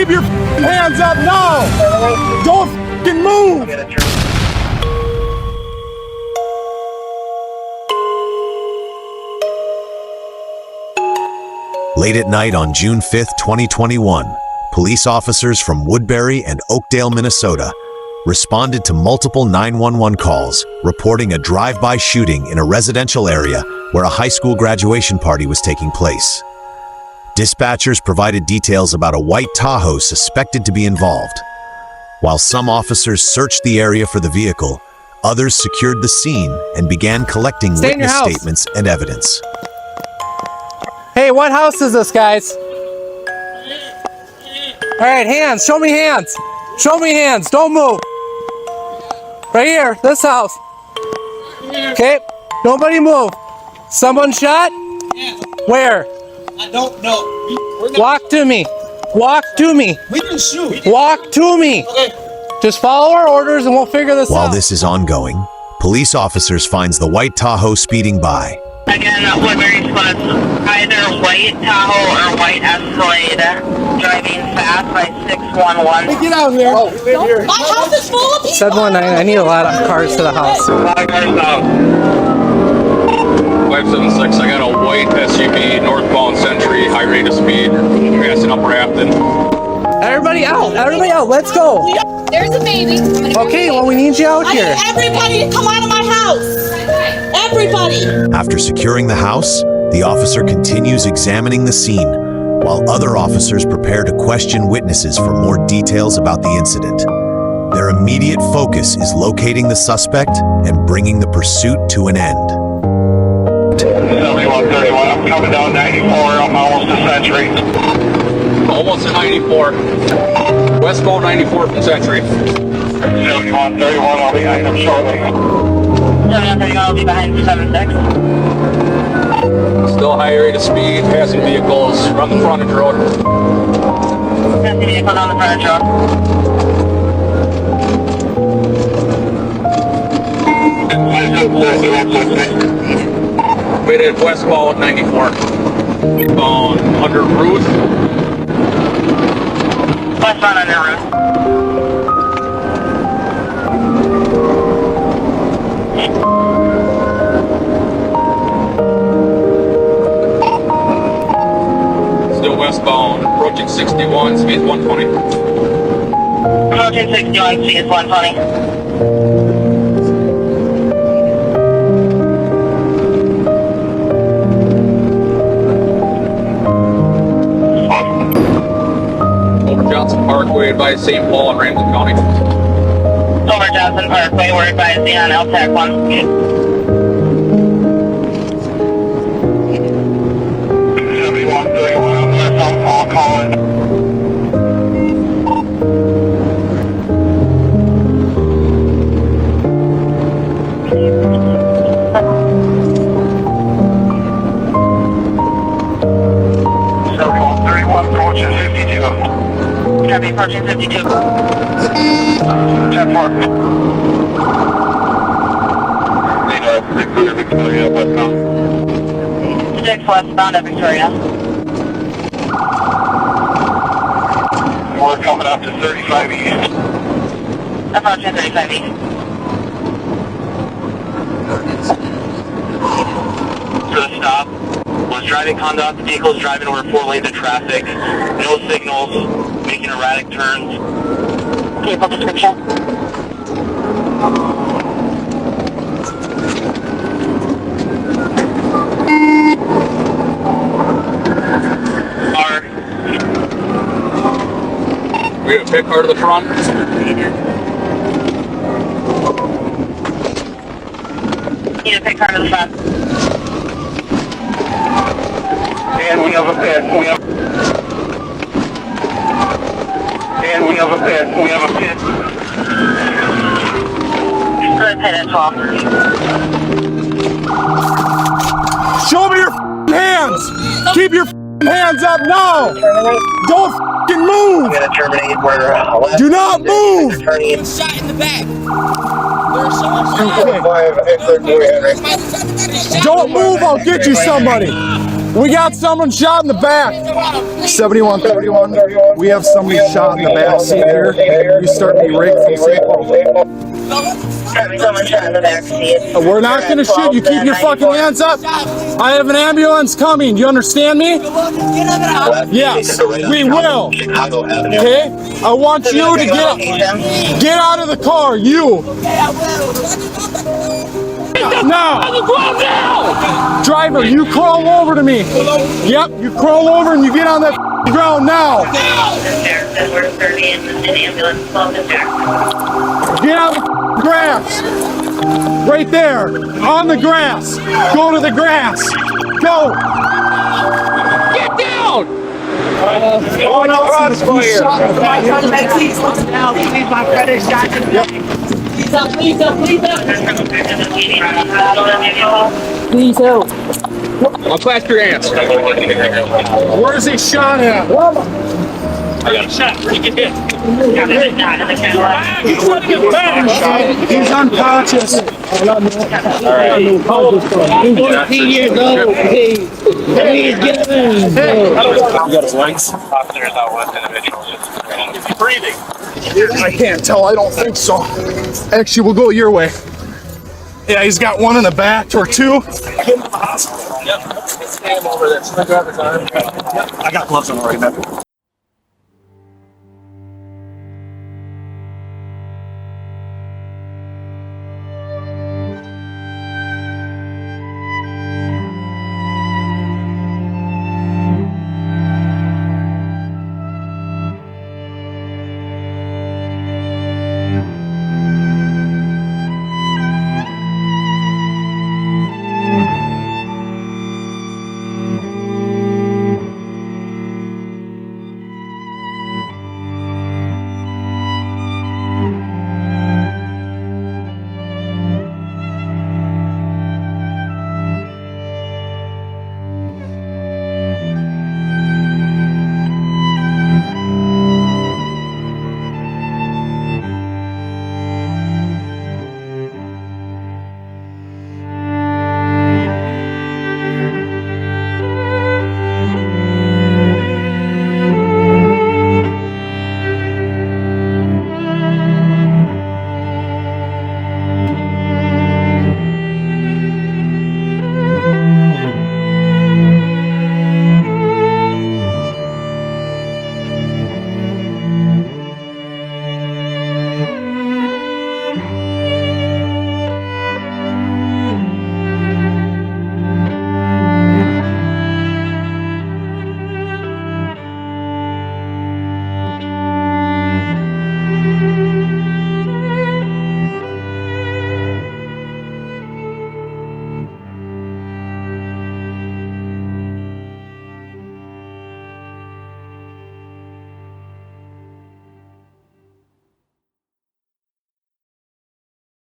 Keep your hands up now! Don't move! Late at night on June 5th, 2021, police officers from Woodbury and Oakdale, Minnesota, responded to multiple 911 calls reporting a drive-by shooting in a residential area where a high school graduation party was taking place. Dispatchers provided details about a white Tahoe suspected to be involved. While some officers searched the area for the vehicle, others secured the scene and began collecting witness statements and evidence. Hey, what house is this, guys? All right, hands. Show me hands. Show me hands. Don't move. Right here, this house. Okay, nobody move. Someone shot? Yeah. Where? I don't know. Walk to me. Walk to me. We didn't shoot. Walk to me. Okay. Just follow our orders and we'll figure this out. While this is ongoing, police officers finds the white Tahoe speeding by. Again, Woodbury squad, either white Tahoe or white Escalade, driving fast by 611. Get out here! Oh, here. My house is full of people! 719, I need a lot of cars to the house. A lot of cars now. 576, I got a white SUV, northbound Century, high rate of speed, passing up Rafton. Everybody out! Everybody out! Let's go! There's a baby. Okay, well, we need you out I here. need everybody to come out of my house! Everybody! After securing the house, the officer continues examining the scene, while other officers prepare to question witnesses for more details about the incident. Their immediate focus is locating the suspect and bringing the pursuit to an end. 7131, I'm coming down 94, I'm almost to Century. Almost to 94. Westbound 94 from Century. 7131, I'll be behind him shortly. 7131 will be behind 76. Still high rate of speed, passing vehicles, run the frontage road. Passing vehicle down the frontage road. Waited westbound 94. Under Ruth. Westbound under route. Still westbound, approaching 61, speed 120. Approaching 61, speed 120. Johnson Parkway by St. Paul in Ramsey County. Over Johnson Parkway, we're advising on LTAC 1. I'll call it. Approaching 52. Copy, approaching 52. 10-4. Need a 600 Victoria westbound. 6 westbound at Victoria. We're coming up to 35 east. Approaching 35 east. For the stop was driving conduct. The vehicle is driving over 4 lanes of traffic. No signals, making erratic turns. Vehicle description. Car. We have a big car to the front. Need a pick car to the front. And we have a pit. And we have a pit. Good pit at 12. Show me your hands! Keep your hands up now! Don't move! I'm going to terminate where Do not move! turning. Shot in the back. Don't move, I'll get you somebody! We got someone shot in the back. 7131. We have somebody shot in the back seat here. You start me right from St. Paul. Someone shot in the back seat. We're not going to shoot. You keep your fucking hands up. I have an ambulance coming. You understand me? Yes, we will. Okay? I want you to get out of the car. You. Now. Driver, you crawl over to me. Yep, you crawl over and you get on that ground now. Get on the grass. Right there. On the grass. Go to the grass. Go. Get down! Oh no, please, my brother shot in the back. Please help. I'll clasp your hands. where's he shot at? I got a shot. Where'd you get hit? He's unconscious. 14 years old. Please get him in. Officers out with individuals. Is he breathing? I can't tell. I don't think so. Actually, we'll go your way. Yeah, he's got one in the back or two. Get him to the hospital. Yep. Stay him over there. I got gloves on right now.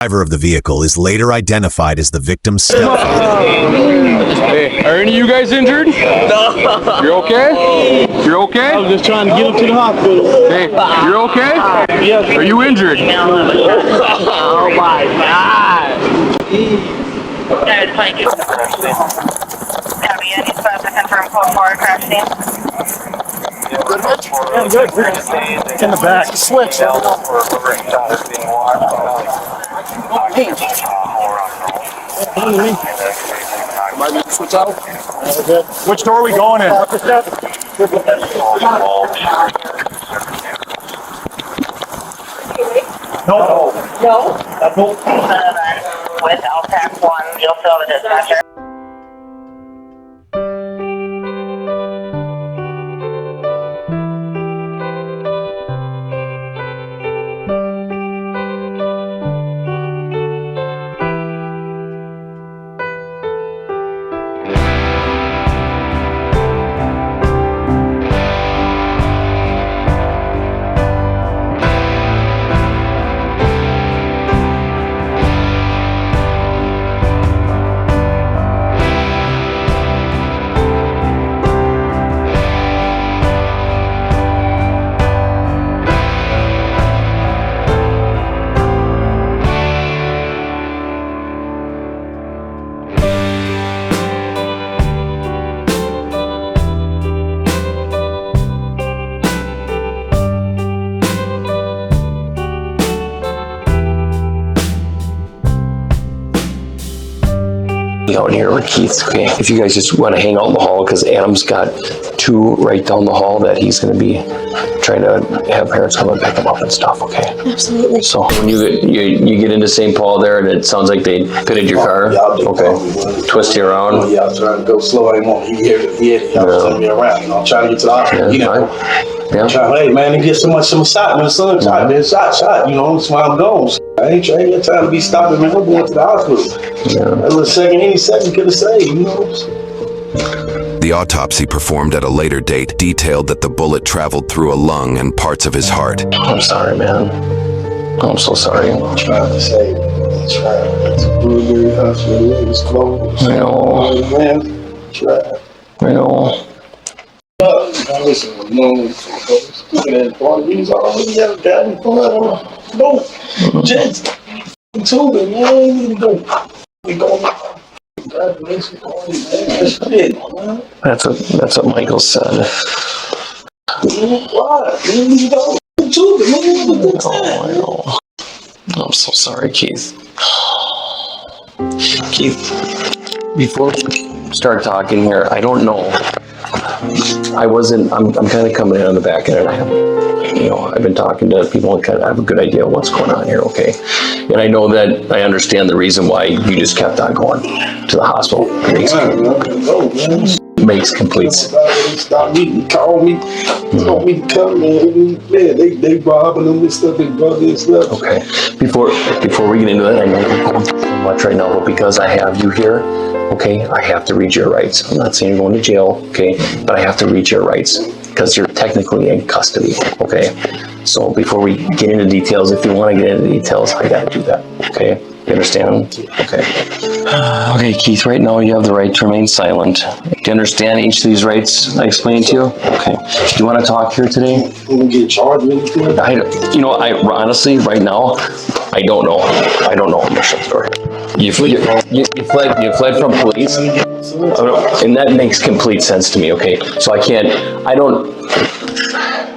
Driver of the vehicle is later identified as the victim's stepfather. Hey, are any of you guys injured? No. You're okay? You're okay? I was just trying to get him to the hospital. Hey, you're okay? Yes. Are you injured? Oh my God. Copy, any spots to confirm call for a crash scene? I'm good. It's in the back. Switch. Switch out. Which door are we going in? No. With LTAC 1, you'll fill the dispatcher. be out here with Keith, okay? If you guys just want to hang out in the hall, because Adam's got 2 right down the hall that he's going to be trying to have parents come and pick him up and stuff, okay? Absolutely. So when you get into St. Paul there, and it sounds like they pitted your car, okay? Twist you around. Yeah, I was trying to go slow. I didn't want to hear it. I was turning me around. You know, I'm trying to get to the hospital. Yeah. Hey man, they get so much shot. When the sun shot, then shot. You know, that's why I'm gone. I ain't got time to be stopping, man. I'm going to the hospital. That little second, any second could have saved, you know. The autopsy performed at a later date detailed that the bullet traveled through a lung and parts of his heart. I'm sorry, man. I'm so sorry. I'm trying to save it. I'm trying. It's a Woodbury hospital. It was closed. I know. Man, try. I know. Listen, you know, look at that part of these already have gotten boat. Jets. Tubing, man. We need to go. We go. That's what Michael said. I know. I'm so sorry, Keith. Keith, before we start talking here, I don't know. I'm kind of coming in on the back end. I've been talking to people and kind of have a good idea of what's going on here, okay? And I know that I understand the reason why you just kept on going to the hospital. Makes complete sense. They stopped me, called me, told me to come, man. Man, they robbing them and stuff, they brother and stuff. Okay, before we get into that, I know you're going through so much right now, but because I have you here, okay, I have to read your rights. I'm not saying you're going to jail, okay, but I have to read your rights because you're technically in custody, okay? So before we get into details, if you want to get into details, I got to do that, okay? You understand? Okay. Okay, Keith, right now you have the right to remain silent. Do you understand each of these rights I explained to you? Okay. Do you want to talk here today? You get charged with anything? I honestly, right now, I don't know. I don't know the story. You fled from police, and that makes complete sense to me, okay? So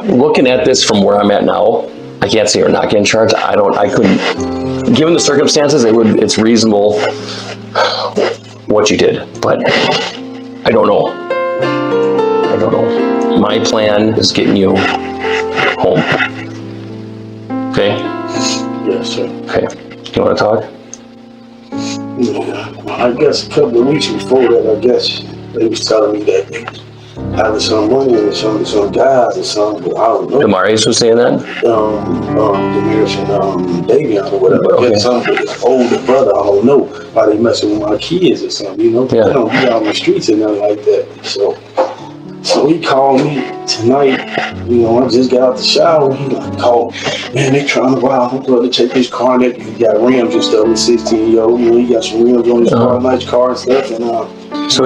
looking at this from where I'm at now, I can't say you're not getting charged. I couldn't, given the circumstances, it's reasonable what you did, but I don't know. My plan is getting you home. Okay? Yes, sir. Okay. Do you want to talk? Yeah, I guess a couple of weeks before that, I guess they was telling me that they having some money and some guys or something, but I don't know. Dearis was saying that? Dearis and Davion or whatever. Okay. I guess something with his older brother, I don't know why they messing with my kids or something, you know? Yeah. They don't be out on the streets and nothing like that. So he called me tonight, I just got out the shower. He called, man, they trying to rob my brother, take his car, and he got rims and stuff, with 16-year-old, he got some rims on his car, nice car and stuff, and So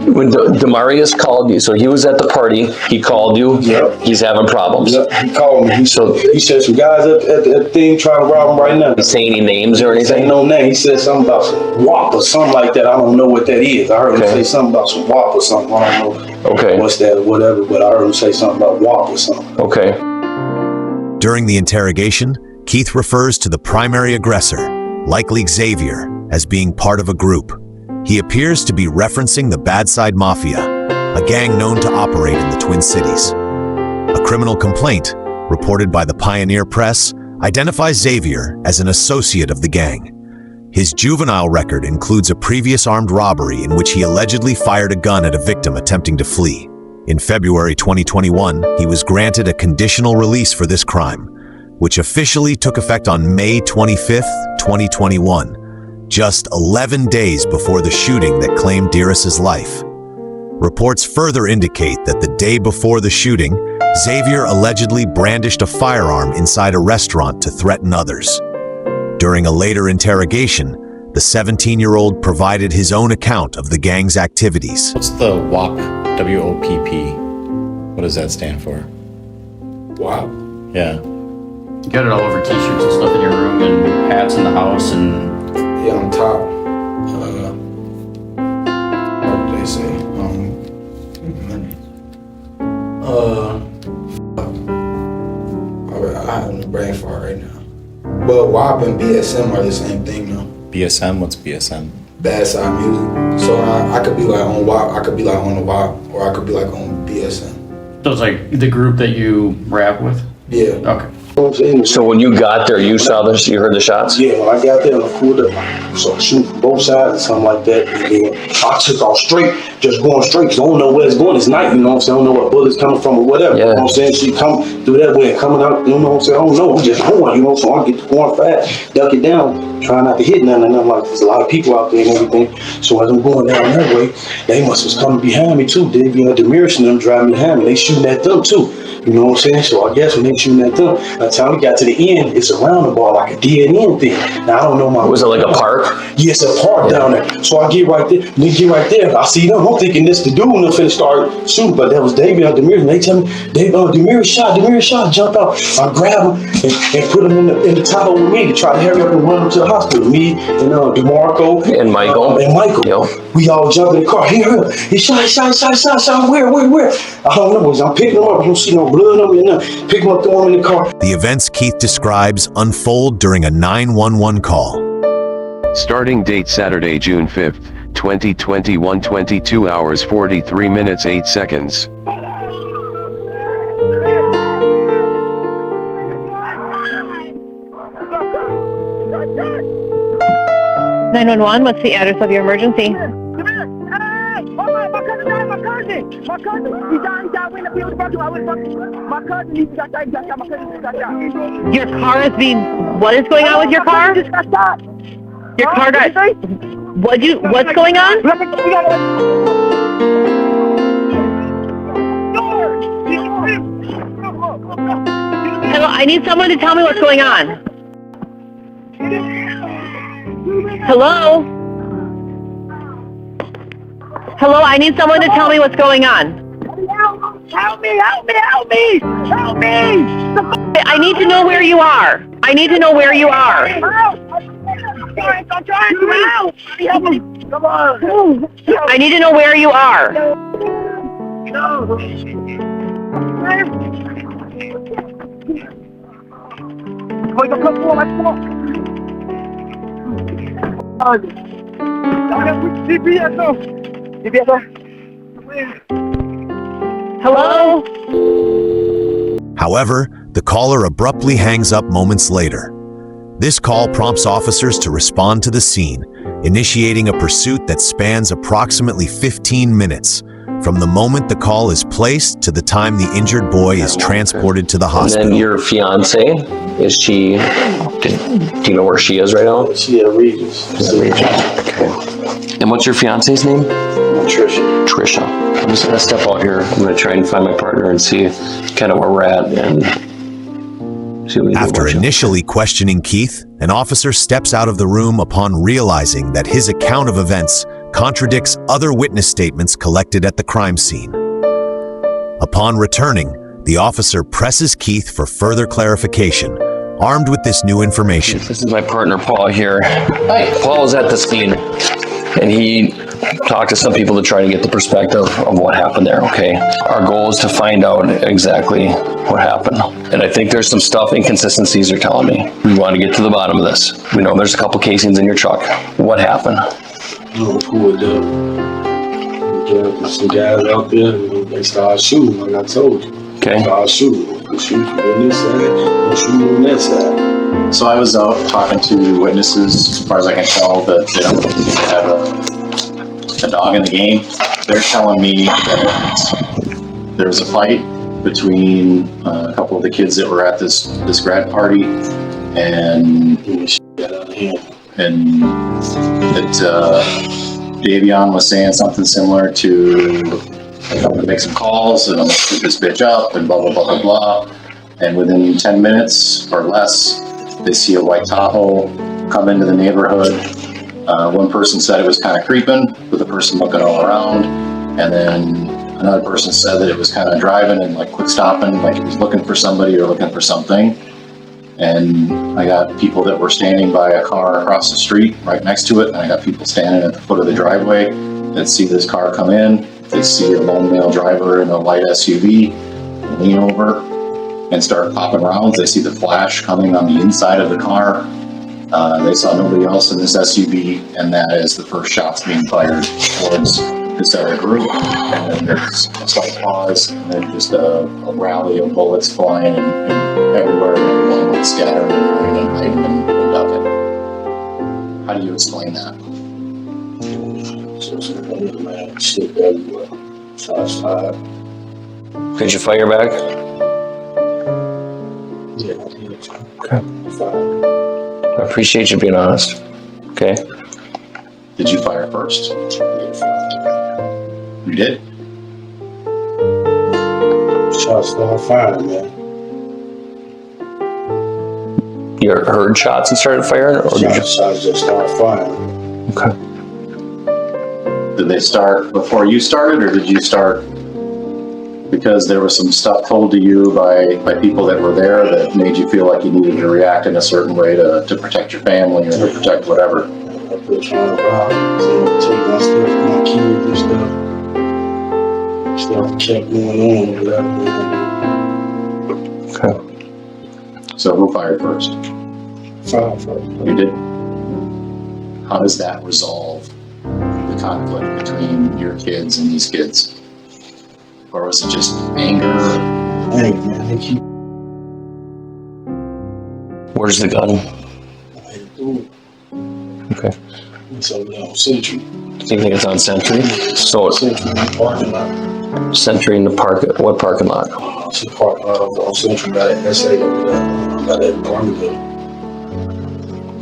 when Dearis called you, so he was at the party, he called you, Yep. He's having problems. Yep, he called me. He said some guys at the thing trying to rob him right now. He say any names or He anything? said no name. He said something about some WAP or something like that. I don't know what that is. I heard him say something about some WAP or something. I don't know what's that or whatever, but I heard him say something about WAP or something. Okay. During the interrogation, Keith refers to the primary aggressor, likely Xavier, as being part of a group. He appears to be referencing the Bad Side Mafia, a gang known to operate in the Twin Cities. A criminal complaint, reported by the Pioneer Press, identifies Xavier as an associate of the gang. His juvenile record includes a previous armed robbery in which he allegedly fired a gun at a victim attempting to flee. In February 2021, he was granted a conditional release for this crime, which officially took effect on May 25, 2021. Just 11 days before the shooting that claimed Dearis's life. Reports further indicate that the day before the shooting, Xavier allegedly brandished a firearm inside a restaurant to threaten others. During a later interrogation, the 17-year-old provided his own account of the gang's activities. What's the WOPP? W-O-P-P. What does that stand for? Wow. Yeah. You got it all over t-shirts and stuff in your room and hats in the house and... Yeah, on top, what do they say? I have no brain fart right now. But WAP and BSM are the same thing, though. BSM? What's BSM? bad side music. So I could be like on WAP, I could be like on the WAP, or I could be like on BSN. So it's like the group that you rap with? Yeah. Okay. So when you got there, you saw this, you heard the shots? Yeah, when I got there, I pulled up. So I shoot from both sides and something like that. And then I took off straight, just going straight, because I don't know where it's going. It's night, you know what I'm saying? I don't know where bullets coming from or whatever. Yeah. You know what I'm saying? She come through that way and coming out, you know what I'm saying? I don't know. I'm just going, you know, so I get to going fast, duck it down, trying not to hit nothing. And I'm like, there's a lot of people out there and everything. So as I'm going down that way, they must have come behind me too. They, you know, Dearis and them driving behind me. They shooting at them too. You know what I'm saying? So I guess when they shooting at them, by the time we got to the end, it's a roundabout, like a dead end thing. Now I don't know my. Was it like a park? Yeah, it's a park down there. So I get right there. When you get right there, I see them. I'm thinking this the dude when they finna start shooting, but that was David and Dearis. And they tell me, Dearis shot, jump out. I grab him and put him in the top with me to try to hurry up and run him to the hospital. Me and DeMarco and Michael. Yep. We all jump in the car. He shot. Where? I don't know. I'm picking him up. I don't see no blood on me and nothing. Pick him up, throw him in the car. The events Keith describes unfold during a 911 call. Starting date Saturday, June 5th, 2021, 22 hours 43 minutes 8 seconds. 911, what's the address of your emergency? My cousin, he died in the field. My cousin, he got shot. My cousin just got shot. Your car is being, what is going on with your car? Just got shot. Your car got, what's going on? Hello, I need someone to tell me what's going on. Hello? Hello, I need someone to tell me what's going on. Help me! I need to know where you are. I need to know where you are. I'm trying to help. Help me. Come on. I need to know where you are. Hello? However, the caller abruptly hangs up moments later. This call prompts officers to respond to the scene, initiating a pursuit that spans approximately 15 minutes, from the moment the call is placed to the time the injured boy is transported to the hospital. And then your fiance, is she, do you know where she is right now? She at Regis. Okay. And what's your fiance's name? Trisha. I'm just gonna step out here. I'm gonna try and find my partner and see kind of where we're at and see what we can do. After initially questioning Keith, an officer steps out of the room upon realizing that his account of events contradicts other witness statements collected at the crime scene. Upon returning, the officer presses Keith for further clarification, armed with this new information. This is my partner, Paul, here. Paul was at the scene, and he talked to some people to try to get the perspective of what happened there, okay? Our goal is to find out exactly what happened. And I think there's some inconsistencies you're telling me. We want to get to the bottom of this. We know there's a couple casings in your truck. What happened? Pulled up. There's some guys out there, they started shooting, like I told you. Okay. They started shooting. I'm shooting on this side, I'm shooting on that side. So I was out talking to witnesses, as far as I can tell, that they don't have a dog in the game. They're telling me that there was a fight between a couple of the kids that were at this grad party, and that Davion was saying something similar to, I'm going to make some calls and I'm going to shoot this bitch up and blah, blah, blah, blah, blah. And within 10 minutes or less, they see a white Tahoe come into the neighborhood. One person said it was kind of creeping, with the person looking all around. And then another person said that it was kind of driving and like quick stopping, like it was looking for somebody or looking for something. And I got people that were standing by a car across the street right next to it, and I got people standing at the foot of the driveway that see this car come in. They see a lone male driver in a light SUV lean over and start popping rounds. They see the flash coming on the inside of the car. They saw nobody else in this SUV, and that is the first shots being fired towards this other group. And then there's a slight pause, and then just a rally of bullets flying and everywhere, and everyone went scattering and hiding and ducking. How do you explain that? Shots fired. Did you fire back? Yeah, Okay. I appreciate you being honest. Okay. Did you fire first? You did? Shots started firing, man. You heard shots and started firing? Or Shots just started firing. Okay. Did they start before you started, or did you start because there was some stuff told to you by people that were there that made you feel like you needed to react in a certain way to protect your family or to protect whatever? I put trying to rob, take my stuff, my kids and stuff. Stuff kept going on or whatever. Okay. So who fired first? Fired first. You did? How does that resolve the conflict between your kids and these kids? Or was it just anger? Hey, man, they keep. Where's the gun? Okay. It's over there on Century. Do you think it's on Century? So it's Century in the parking lot. Century in the park. What parking lot? It's the parking lot over on Century by that SA over there. By that apartment building.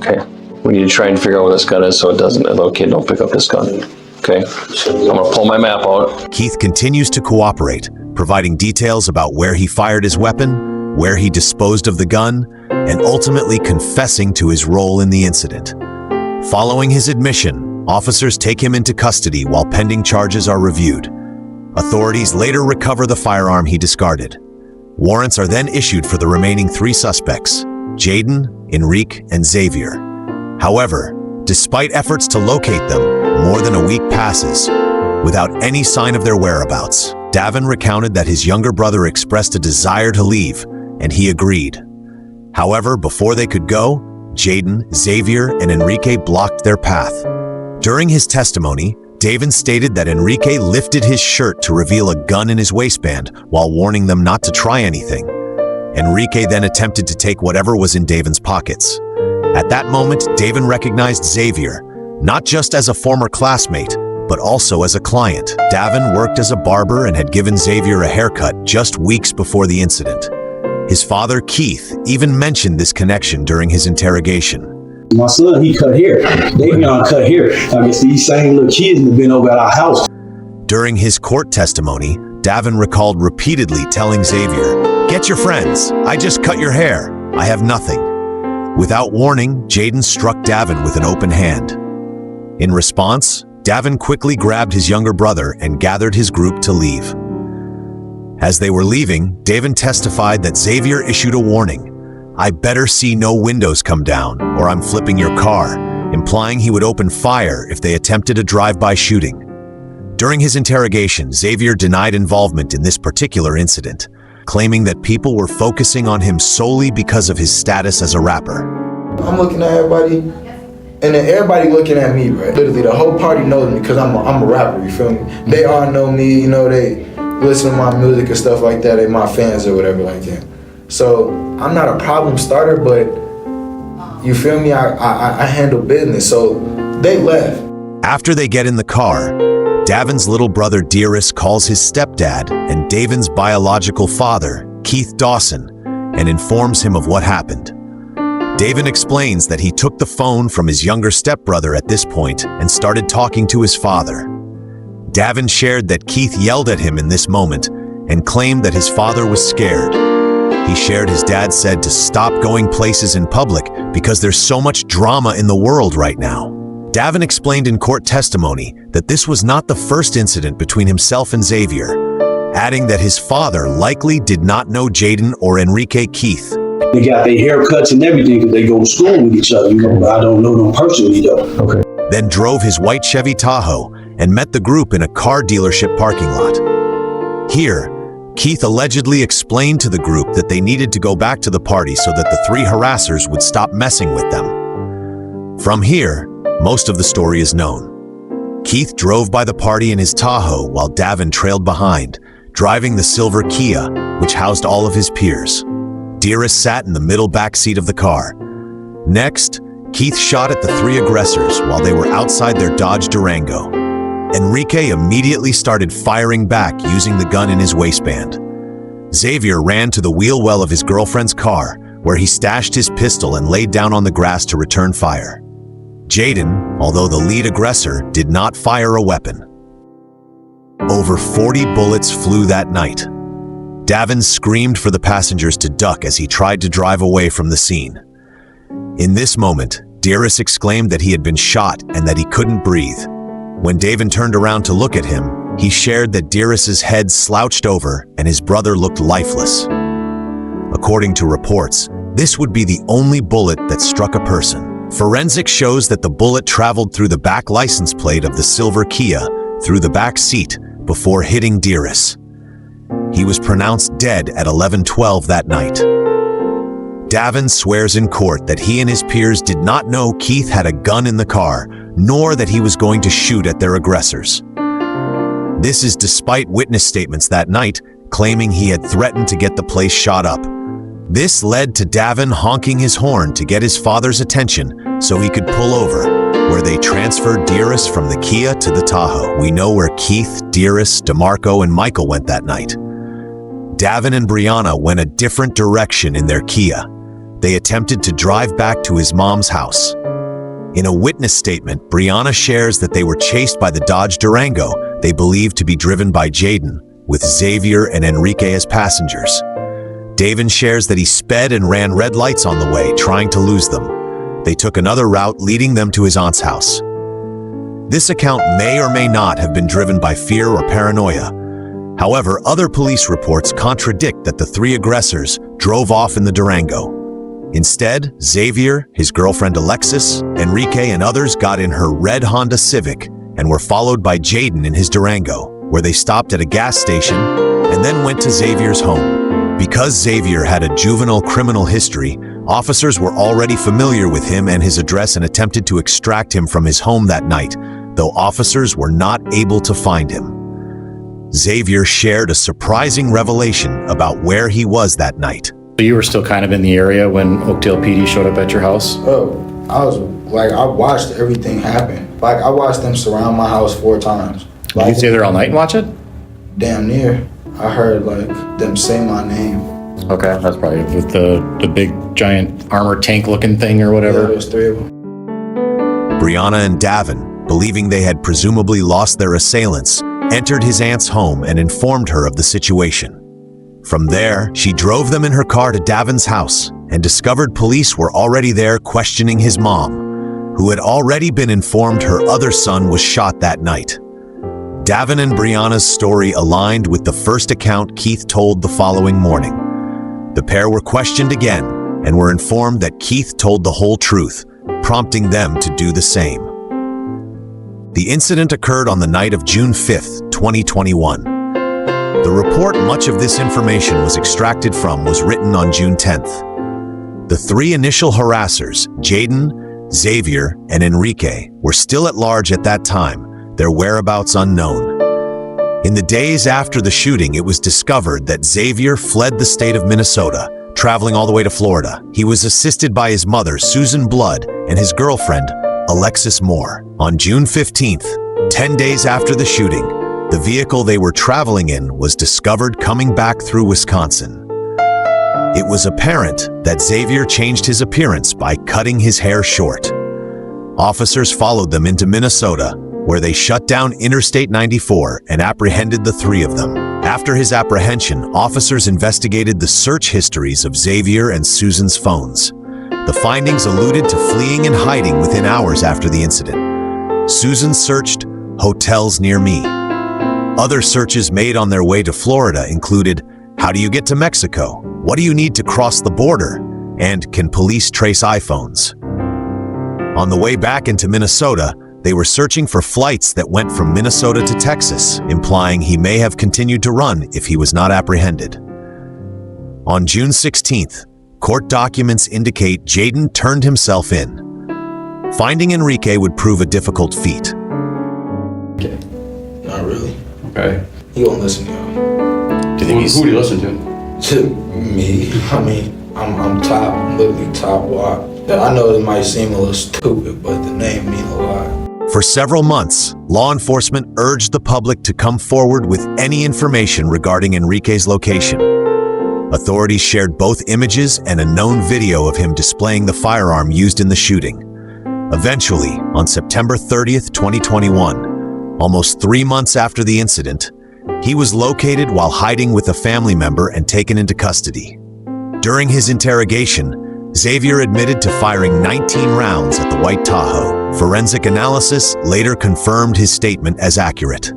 Okay. We need to try and figure out where this gun is so it doesn't, a little kid don't pick up this gun. Okay. I'm gonna pull my map out. Keith continues to cooperate, providing details about where he fired his weapon, where he disposed of the gun, and ultimately confessing to his role in the incident. Following his admission, officers take him into custody while pending charges are reviewed. Authorities later recover the firearm he discarded. Warrants are then issued for the remaining 3 suspects, Jaden, Enrique, and Xavier. However, despite efforts to locate them, more than a week passes without any sign of their whereabouts. Davin recounted that his younger brother expressed a desire to leave, and he agreed. However, before they could go, Jaden, Xavier, and Enrique blocked their path. During his testimony, Davin stated that Enrique lifted his shirt to reveal a gun in his waistband while warning them not to try anything. Enrique then attempted to take whatever was in Davin's pockets. At that moment, Davin recognized Xavier, not just as a former classmate, but also as a client. Davin worked as a barber and had given Xavier a haircut just weeks before the incident. His father, Keith, even mentioned this connection during his interrogation. My son, he cut hair. Davion cut hair. I guess these same little kids have been over at our house. During his court testimony, Davin recalled repeatedly telling Xavier, "Get your friends. I just cut your hair. I have nothing." Without warning, Jaden struck Davin with an open hand. In response, Davin quickly grabbed his younger brother and gathered his group to leave. As they were leaving, Davin testified that Xavier issued a warning, "I better see no windows come down, or I'm flipping your car," implying he would open fire if they attempted a drive-by shooting. During his interrogation, Xavier denied involvement in this particular incident, claiming that people were focusing on him solely because of his status as a rapper. I'm looking at everybody, and then everybody looking at me, right? Literally, the whole party knows me because I'm a rapper, you feel me? They all know me, you know, they listen to my music and stuff like that, they my fans or whatever like that. So, I'm not a problem starter, but you feel me? I handle business, so they left. After they get in the car, Davin's little brother Dearis calls his stepdad and Davin's biological father, Keith Dawson, and informs him of what happened. Davin explains that he took the phone from his younger stepbrother at this point and started talking to his father. Davin shared that Keith yelled at him in this moment and claimed that his father was scared. He shared his dad said to stop going places in public because there's so much drama in the world right now. Davin explained in court testimony that this was not the first incident between himself and Xavier, adding that his father likely did not know Jaden or Enrique Keith. They got their haircuts and everything because they go to school with each other, you know, but I don't know them personally though. Okay. Then drove his white Chevy Tahoe and met the group in a car dealership parking lot. Here, Keith allegedly explained to the group that they needed to go back to the party so that the 3 harassers would stop messing with them. From here, most of the story is known. Keith drove by the party in his Tahoe while Davin trailed behind, driving the silver Kia, which housed all of his peers. Dearis sat in the middle back seat of the car. Next, Keith shot at the three aggressors while they were outside their Dodge Durango. Enrique immediately started firing back using the gun in his waistband. Xavier ran to the wheel well of his girlfriend's car, where he stashed his pistol and laid down on the grass to return fire. Jaden, although the lead aggressor, did not fire a weapon. Over 40 bullets flew that night. Davin screamed for the passengers to duck as he tried to drive away from the scene. In this moment, Dearis exclaimed that he had been shot and that he couldn't breathe. When Davin turned around to look at him, he shared that Dearis's head slouched over and his brother looked lifeless. According to reports, this would be the only bullet that struck a person. Forensics shows that the bullet traveled through the back license plate of the silver Kia through the back seat before hitting Dearis. He was pronounced dead at 11:12 that night. Davin swears in court that he and his peers did not know Keith had a gun in the car, nor that he was going to shoot at their aggressors. This is despite witness statements that night claiming he had threatened to get the place shot up. This led to Davin honking his horn to get his father's attention so he could pull over, where they transferred Dearis from the Kia to the Tahoe. We know where Keith, Dearis, DeMarco, and Michael went that night. Davin and Brianna went a different direction in their Kia. They attempted to drive back to his mom's house. In a witness statement, Brianna shares that they were chased by the Dodge Durango they believed to be driven by Jaden, with Xavier and Enrique as passengers. Davin shares that he sped and ran red lights on the way, trying to lose them. They took another route leading them to his aunt's house. This account may or may not have been driven by fear or paranoia. However, other police reports contradict that the three aggressors drove off in the Durango. Instead, Xavier, his girlfriend Alexis, Enrique, and others got in her red Honda Civic and were followed by Jaden in his Durango, where they stopped at a gas station and then went to Xavier's home. Because Xavier had a juvenile criminal history, officers were already familiar with him and his address and attempted to extract him from his home that night, though officers were not able to find him. Xavier shared a surprising revelation about where he was that night. So you were still kind of in the area when Oakdale PD showed up at your house? Oh, I watched everything happen. Like, I watched them surround my house 4 times. Did you stay there all night and watch it? Damn near. I heard, them say my name. Okay, that's probably with the big, giant armored tank-looking thing or whatever. Yeah, there's 3 of them. Brianna and Davin, believing they had presumably lost their assailants, entered his aunt's home and informed her of the situation. From there, she drove them in her car to Davin's house and discovered police were already there questioning his mom, who had already been informed her other son was shot that night. Davin and Brianna's story aligned with the first account Keith told the following morning. The pair were questioned again and were informed that Keith told the whole truth, prompting them to do the same. The incident occurred on the night of June 5th, 2021. The report much of this information was extracted from was written on June 10th. The 3 initial harassers, Jaden, Xavier, and Enrique, were still at large at that time, their whereabouts unknown. In the days after the shooting, it was discovered that Xavier fled the state of Minnesota, traveling all the way to Florida. He was assisted by his mother, Susan Blood, and his girlfriend, Alexis Moore. On June 15th, 10 days after the shooting, the vehicle they were traveling in was discovered coming back through Wisconsin. It was apparent that Xavier changed his appearance by cutting his hair short. Officers followed them into Minnesota, where they shut down Interstate 94 and apprehended the 3 of them. After his apprehension, officers investigated the search histories of Xavier and Susan's phones. The findings alluded to fleeing and hiding within hours after the incident. Susan searched hotels near me. Other searches made on their way to Florida included, how do you get to Mexico? What do you need to cross the border? And can police trace iPhones? On the way back into Minnesota, they were searching for flights that went from Minnesota to Texas, implying he may have continued to run if he was not apprehended. On June 16th, court documents indicate Jaden turned himself in. Finding Enrique would prove a difficult feat. Okay. Not really. Okay. He won't listen to y'all. Do you think who do you listen to? To me. I mean, I'm top, literally top wop. I know it might seem a little stupid, but the name mean a lot. For several months, law enforcement urged the public to come forward with any information regarding Enrique's location. Authorities shared both images and a known video of him displaying the firearm used in the shooting. Eventually, on September 30th, 2021, almost 3 months after the incident, he was located while hiding with a family member and taken into custody. During his interrogation, Xavier admitted to firing 19 rounds at the White Tahoe. Forensic analysis later confirmed his statement as accurate.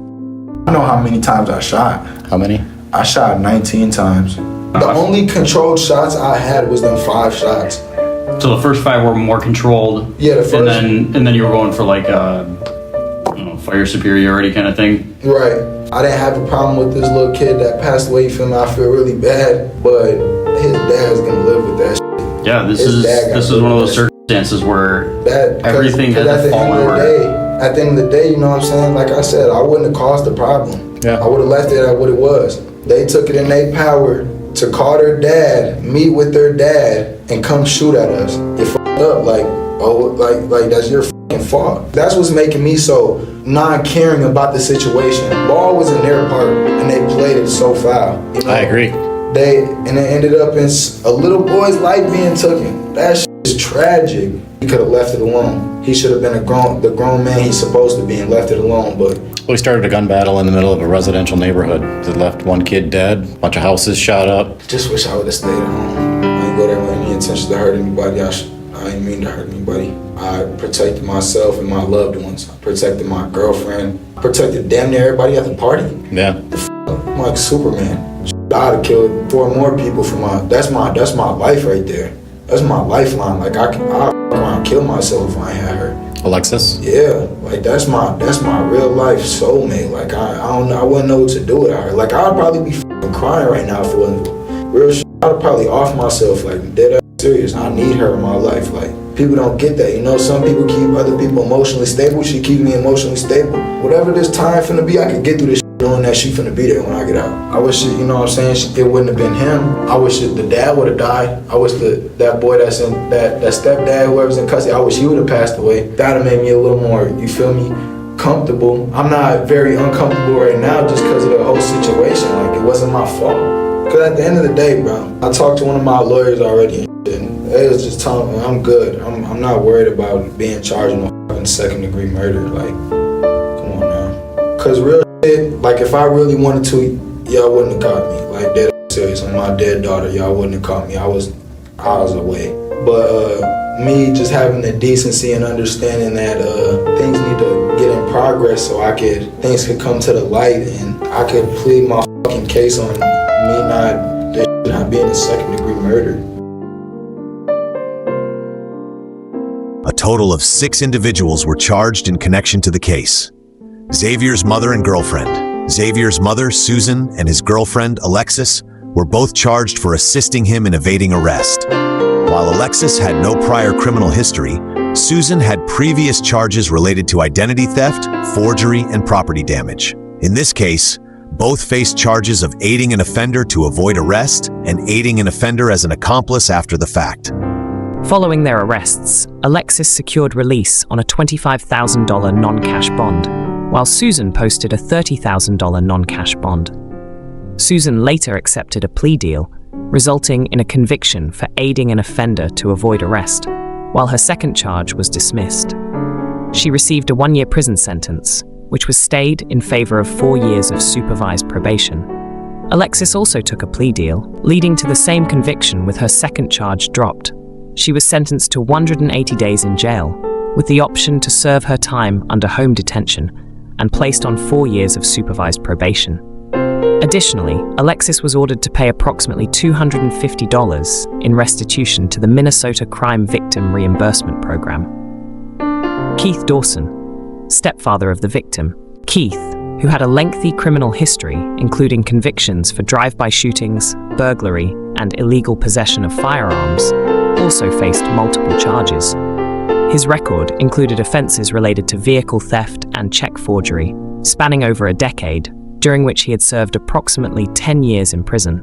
I know how many times I shot. How many? I shot 19 times. The only controlled shots I had was them 5 shots. So the first 5 were more controlled. Yeah, the first. And then you were going for like fire superiority kind of thing. Right. I didn't have a problem with this little kid that passed away from me. I feel really bad, but his dad's gonna live with that shit. Yeah, this is one of those circumstances where everything had to fall in order. At the end of the day, you know what I'm saying? Like I said, I wouldn't have caused the problem. Yeah. I would have left it at what it was. They took it in their power to call their dad, meet with their dad, and come shoot at us. You fucked up, like that's your fucking fault. That's what's making me so non-caring about the situation. Ball was in their part, and they played it so foul. You know? I agree. And it ended up in a little boy's life being taken. That shit is tragic. He could have left it alone. He should have been the grown man he's supposed to be and left it alone, but... We started a gun battle in the middle of a residential neighborhood that left one kid dead, a bunch of houses shot up. Just wish I would have stayed at home. I didn't go there with any intention to hurt anybody. I didn't mean to hurt anybody. I protected myself and my loved ones. I protected my girlfriend. I protected damn near everybody at the party. Yeah. I'm like Superman. I'd have killed 4 more people for that's my life right there. That's my lifeline. Like I'd kill myself if I ain't had her. Alexis? Yeah, like that's my real life soulmate. Like I wouldn't know what to do with her. Like I'd probably be crying right now for real shit. I'd probably off myself, like dead ass serious. I need her in my life. Like people don't get that, you know. Some people keep other people emotionally stable. She keep me emotionally stable. Whatever this time finna be, I could get through this shit knowing that she finna be there when I get out. I wish it, you know what I'm saying, it wouldn't have been him. I wish the dad would have died. I wish that boy that's in that stepdad, whoever's in custody, I wish he would have passed away. That'd have made me a little more, you feel me, comfortable. I'm not very uncomfortable right now just because of the whole situation. Like it wasn't my fault. Cause at the end of the day, bro, I talked to one of my lawyers already and they was just telling me I'm good. I'm not worried about being charged with no fucking second-degree murder. Like, come on now. Cause real shit, like if I really wanted to, y'all wouldn't have caught me. Like dead serious, on my dead daughter, y'all wouldn't have caught me. I was away. But me just having the decency and understanding that things need to get in progress so things could come to the light and I could plead my fucking case on me not being a second-degree murder. A total of 6 individuals were charged in connection to the case. Xavier's mother and girlfriend. Xavier's mother, Susan, and his girlfriend, Alexis, were both charged for assisting him in evading arrest. While Alexis had no prior criminal history, Susan had previous charges related to identity theft, forgery, and property damage. In this case, both faced charges of aiding an offender to avoid arrest and aiding an offender as an accomplice after the fact. Following their arrests, Alexis secured release on a $25,000 non-cash bond, while Susan posted a $30,000 non-cash bond. Susan later accepted a plea deal, resulting in a conviction for aiding an offender to avoid arrest, while her second charge was dismissed. She received a 1-year prison sentence, which was stayed in favor of 4 years of supervised probation. Alexis also took a plea deal, leading to the same conviction with her second charge dropped. She was sentenced to 180 days in jail, with the option to serve her time under home detention and placed on 4 years of supervised probation. Additionally, Alexis was ordered to pay approximately $250 in restitution to the Minnesota Crime Victim Reimbursement Program. Keith Dawson, stepfather of the victim. Keith, who had a lengthy criminal history, including convictions for drive-by shootings, burglary, and illegal possession of firearms, also faced multiple charges. His record included offenses related to vehicle theft and check forgery, spanning over a decade, during which he had served approximately 10 years in prison.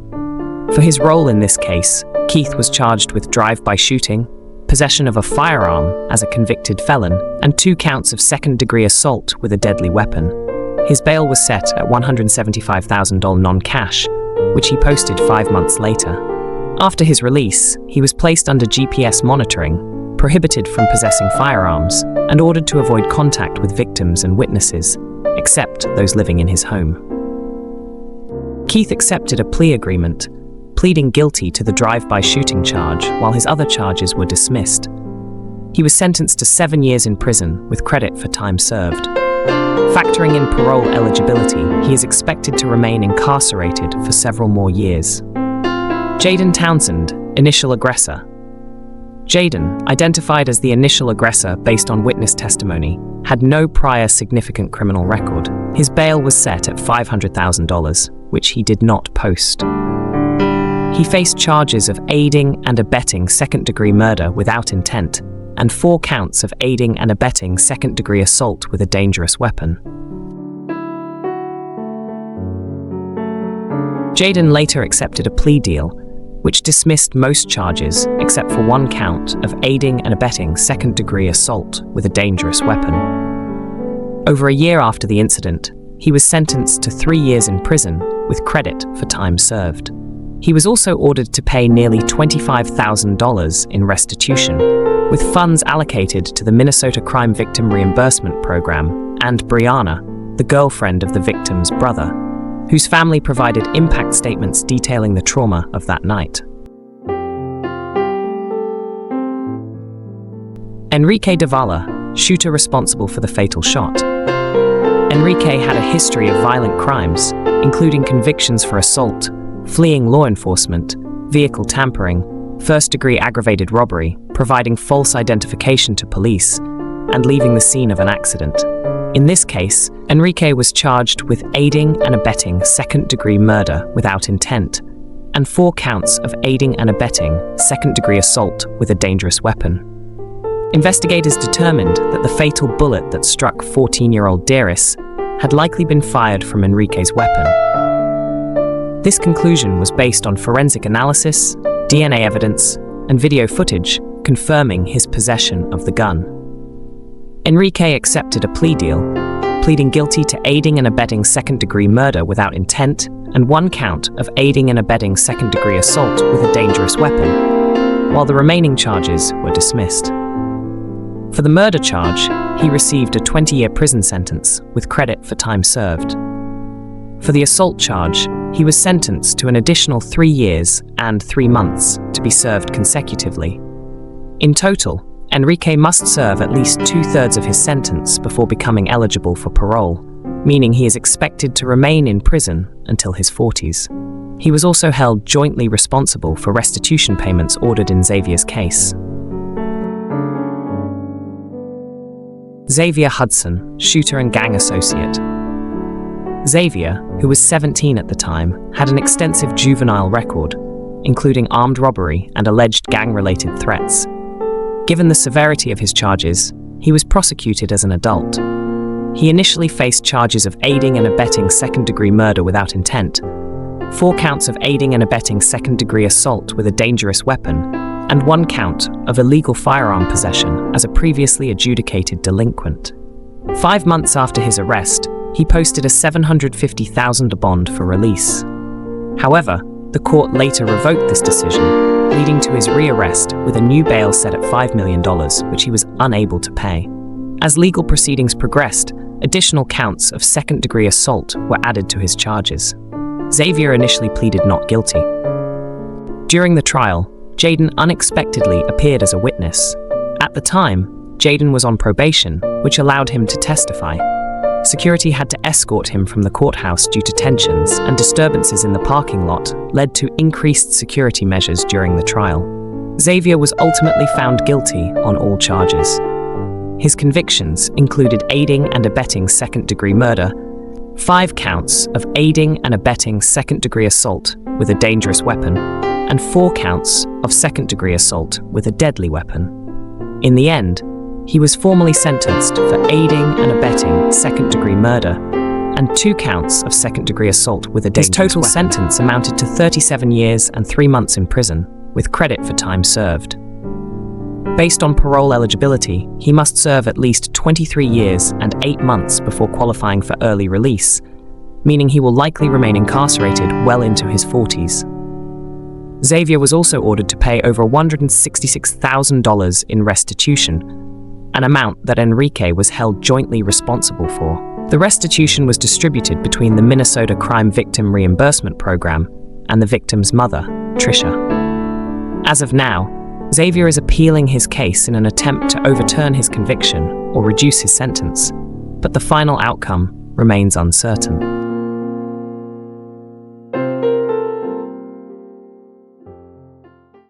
For his role in this case, Keith was charged with drive-by shooting, possession of a firearm as a convicted felon, and 2 counts of second-degree assault with a deadly weapon. His bail was set at $175,000 non-cash, which he posted 5 months later. After his release, he was placed under GPS monitoring, prohibited from possessing firearms, and ordered to avoid contact with victims and witnesses, except those living in his home. Keith accepted a plea agreement, pleading guilty to the drive-by shooting charge while his other charges were dismissed. He was sentenced to 7 years in prison with credit for time served. Factoring in parole eligibility, he is expected to remain incarcerated for several more years. Jaden Townsend, initial aggressor. Jaden, identified as the initial aggressor based on witness testimony, had no prior significant criminal record. His bail was set at $500,000, which he did not post. He faced charges of aiding and abetting second-degree murder without intent, and 4 counts of aiding and abetting second-degree assault with a dangerous weapon. Jaden later accepted a plea deal, which dismissed most charges except for 1 count of aiding and abetting second-degree assault with a dangerous weapon. Over a year after the incident, he was sentenced to 3 years in prison with credit for time served. He was also ordered to pay nearly $25,000 in restitution, with funds allocated to the Minnesota Crime Victim Reimbursement Program and Brianna, the girlfriend of the victim's brother, whose family provided impact statements detailing the trauma of that night. Enrique Davala, shooter responsible for the fatal shot. Enrique had a history of violent crimes, including convictions for assault, fleeing law enforcement, vehicle tampering, first-degree aggravated robbery, providing false identification to police, and leaving the scene of an accident. In this case, Enrique was charged with aiding and abetting second-degree murder without intent, and 4 counts of aiding and abetting second-degree assault with a dangerous weapon. Investigators determined that the fatal bullet that struck 14-year-old Dearis had likely been fired from Enrique's weapon. This conclusion was based on forensic analysis, DNA evidence, and video footage confirming his possession of the gun. Enrique accepted a plea deal, pleading guilty to aiding and abetting second-degree murder without intent and 1 count of aiding and abetting second-degree assault with a dangerous weapon, while the remaining charges were dismissed. For the murder charge, he received a 20-year prison sentence with credit for time served. For the assault charge, he was sentenced to an additional 3 years and 3 months to be served consecutively. In total, Enrique must serve at least 2/3 of his sentence before becoming eligible for parole, meaning he is expected to remain in prison until his 40s. He was also held jointly responsible for restitution payments ordered in Xavier's case. Xavier Hudson, shooter and gang associate. Xavier, who was 17 at the time, had an extensive juvenile record, including armed robbery and alleged gang-related threats. Given the severity of his charges, he was prosecuted as an adult. He initially faced charges of aiding and abetting second-degree murder without intent, 4 counts of aiding and abetting second-degree assault with a dangerous weapon, and 1 count of illegal firearm possession as a previously adjudicated delinquent. 5 months after his arrest, he posted a $750,000 bond for release. However, the court later revoked this decision, leading to his rearrest with a new bail set at $5 million, which he was unable to pay. As legal proceedings progressed, additional counts of second-degree assault were added to his charges. Xavier initially pleaded not guilty. During the trial, Jaden unexpectedly appeared as a witness. At the time, Jaden was on probation, which allowed him to testify. Security had to escort him from the courthouse due to tensions, and disturbances in the parking lot led to increased security measures during the trial. Xavier was ultimately found guilty on all charges. His convictions included aiding and abetting second-degree murder, 5 counts of aiding and abetting second-degree assault with a dangerous weapon, and 4 counts of second-degree assault with a deadly weapon. In the end, he was formally sentenced for aiding and abetting second-degree murder and 2 counts of second-degree assault with a dangerous weapon. His total sentence amounted to 37 years and 3 months in prison, with credit for time served. Based on parole eligibility, he must serve at least 23 years and 8 months before qualifying for early release, meaning he will likely remain incarcerated well into his 40s. Xavier was also ordered to pay over $166,000 in restitution, an amount that Enrique was held jointly responsible for. The restitution was distributed between the Minnesota Crime Victim Reimbursement Program and the victim's mother, Tricia. As of now, Xavier is appealing his case in an attempt to overturn his conviction or reduce his sentence, but the final outcome remains uncertain.